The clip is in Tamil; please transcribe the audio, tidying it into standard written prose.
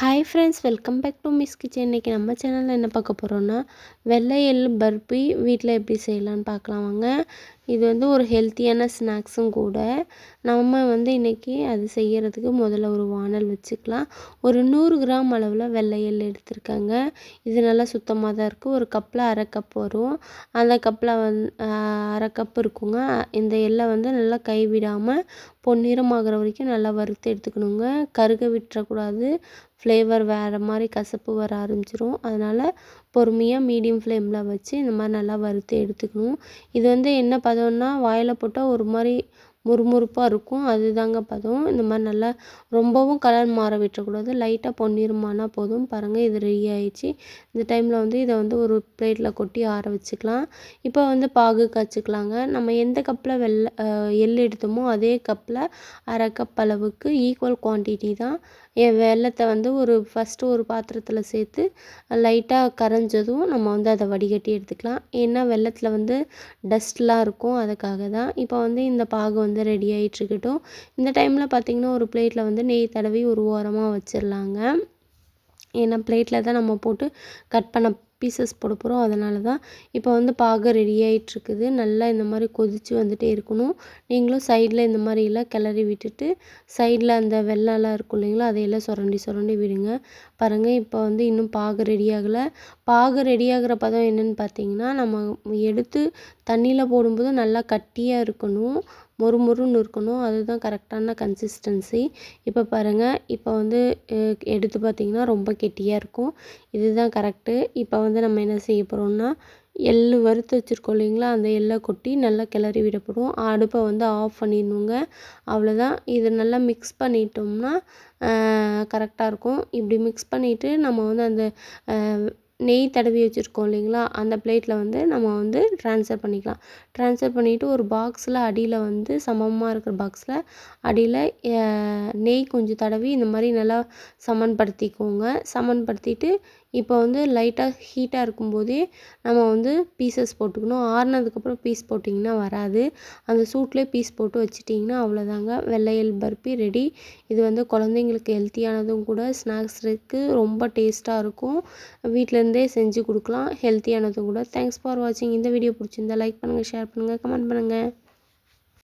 Hi friends, welcome back to Miss Kitchen. இன்றைக்கி நம்ம சேனலில் என்ன பார்க்க போகிறோன்னா, வெள்ளை எள்ளு பர்பி வீட்டில் எப்படி செய்யலான்னு பார்க்கலாம் வாங்க. இது ஒரு ஹெல்த்தியான ஸ்நாக்ஸும் கூட. நம்ம இன்றைக்கி அது செய்கிறதுக்கு முதல்ல ஒரு வானல் வச்சுக்கலாம். ஒரு 100 கிராம் அளவில் வெள்ளை எள்ளு எடுத்துருக்காங்க. இது நல்லா சுத்தமாக தான் இருக்குது. ஒரு கப்பில் அரை கப் வரும். அந்த கப்பில் அரை கப் இருக்குங்க. இந்த எள்ளை நல்லா கைவிடாமல் பொன்னிறமாகிற வரைக்கும் நல்லா வறுத்து எடுத்துக்கணுங்க. கருக விட்டுறக்கூடாது. ஃப்ளேவர் வேறு மாதிரி கசப்பு வர ஆரம்பிச்சிரும். அதனால் பொறுமையாக மீடியம் ஃப்ளேமில் வச்சு இந்த மாதிரி நல்லா வறுத்து எடுத்துக்கணும். இது என்ன பதம்னா, வாயில் போட்டால் ஒரு மாதிரி முறுமுறுப்பாக இருக்கும். அதுதாங்க பதம். இந்த மாதிரி நல்லா ரொம்பவும் கலர் மாற விட்டுறக்கூடாது. லைட்டாக பொன்னிறமானா போதும். பாருங்கள், இது ரெடி ஆயிடுச்சு. இந்த டைமில் இதை ஒரு பிளேட்டில் கொட்டி ஆற வச்சுக்கலாம். இப்போ பாகு காய்ச்சிக்கலாங்க. நம்ம எந்த கப்பில் எள்ளு எடுத்தோமோ அதே கப்பில் அரை கப் அளவுக்கு ஈக்குவல் குவான்டிட்டி தான் வெல்லத்தை ஃபஸ்ட்டு ஒரு பாத்திரத்தில் சேர்த்து லைட்டாக கரைஞ்சதும் நம்ம அதை வடிகட்டி எடுத்துக்கலாம். ஏன்னா வெல்லத்தில் டஸ்ட்லாம் இருக்கும், அதுக்காக தான். இப்போ இந்த பாகு ரெடி ஆகிட்டுருக்கட்டும். இந்த டைமில் பார்த்திங்கன்னா ஒரு பிளேட்டில் நெய் தடவி ஒரு ஓரமாக வச்சிடலாங்க. ஏன்னா பிளேட்டில் தான் நம்ம போட்டு கட் பண்ண பீசஸ் போட போகிறோம். அதனால தான். இப்போ பாகு ரெடி ஆகிட்டுருக்குது. நல்லா இந்த மாதிரி கொதித்து வந்துட்டே இருக்கணும். நீங்களும் சைடில் இந்த மாதிரிலாம் கிளறி விட்டுட்டு சைடில் அந்த வெள்ளம்லாம் இருக்கும் இல்லைங்களா, அதையெல்லாம் சுரண்டி சுரண்டி விடுங்க. பாருங்கள், இப்போ இன்னும் பாகு ரெடி ஆகலை. பாகு ரெடி ஆகிற பதம் என்னென்னு பார்த்தீங்கன்னா, நம்ம எடுத்து தண்ணியில் போடும்போது நல்லா கட்டியாக இருக்கணும், மொறுமொறுன்னு இருக்கணும். அதுதான் கரெக்டான கன்சிஸ்டன்சி. இப்போ பாருங்கள், இப்போ எடுத்து பார்த்திங்கன்னா ரொம்ப கெட்டியாக இருக்கும். இதுதான் கரெக்டு. இப்போ நம்ம என்ன செய்ய போகிறோம்னா, எள்ளு வறுத்து வச்சுருக்கோம் இல்லைங்களா, அந்த எள்ளை கொட்டி நல்லா கிளறி விடப்படும். அடுப்பை ஆஃப் பண்ணிடணுங்க. அவ்வளோதான். இதை நல்லா மிக்ஸ் பண்ணிட்டோம்னா கரெக்டாக இருக்கும். இப்படி மிக்ஸ் பண்ணிவிட்டு நம்ம அந்த நெய் தடவி வச்சுருக்கோம் இல்லைங்களா, அந்த பிளேட்டில் நம்ம ட்ரான்ஸ்ஃபர் பண்ணிக்கலாம். ட்ரான்ஸ்ஃபர் பண்ணிவிட்டு ஒரு பாக்ஸில் அடியில் சமமாக இருக்கிற பாக்ஸில் அடியில் நெய் கொஞ்சம் தடவி இந்த மாதிரி நல்லா சமன்படுத்திக்கோங்க. சமன்படுத்திட்டு இப்போ லைட்டாக ஹீட்டாக இருக்கும்போதே நம்ம பீசஸ் போட்டுக்கணும். ஆறுனதுக்கப்புறம் பீஸ் போட்டிங்கன்னா வராது. அந்த சூட்லேயே பீஸ் போட்டு வச்சிட்டிங்கன்னா அவ்வளோதாங்க, வெள்ளை எள்ளு பர்பி ரெடி. இது குழந்தைங்களுக்கு ஹெல்த்தியானதும் கூட. ஸ்நாக்ஸுக்கு ரொம்ப டேஸ்ட்டாக இருக்கும். வீட்டிலேருந்தே செஞ்சு கொடுக்கலாம். ஹெல்த்தியானதும் கூட. தேங்க்ஸ் ஃபார் வாட்சிங். இந்த வீடியோ பிடிச்சிருந்தா லைக் பண்ணுங்கள், ஷேர் பண்ணுங்கள், கமெண்ட் பண்ணுங்கள்.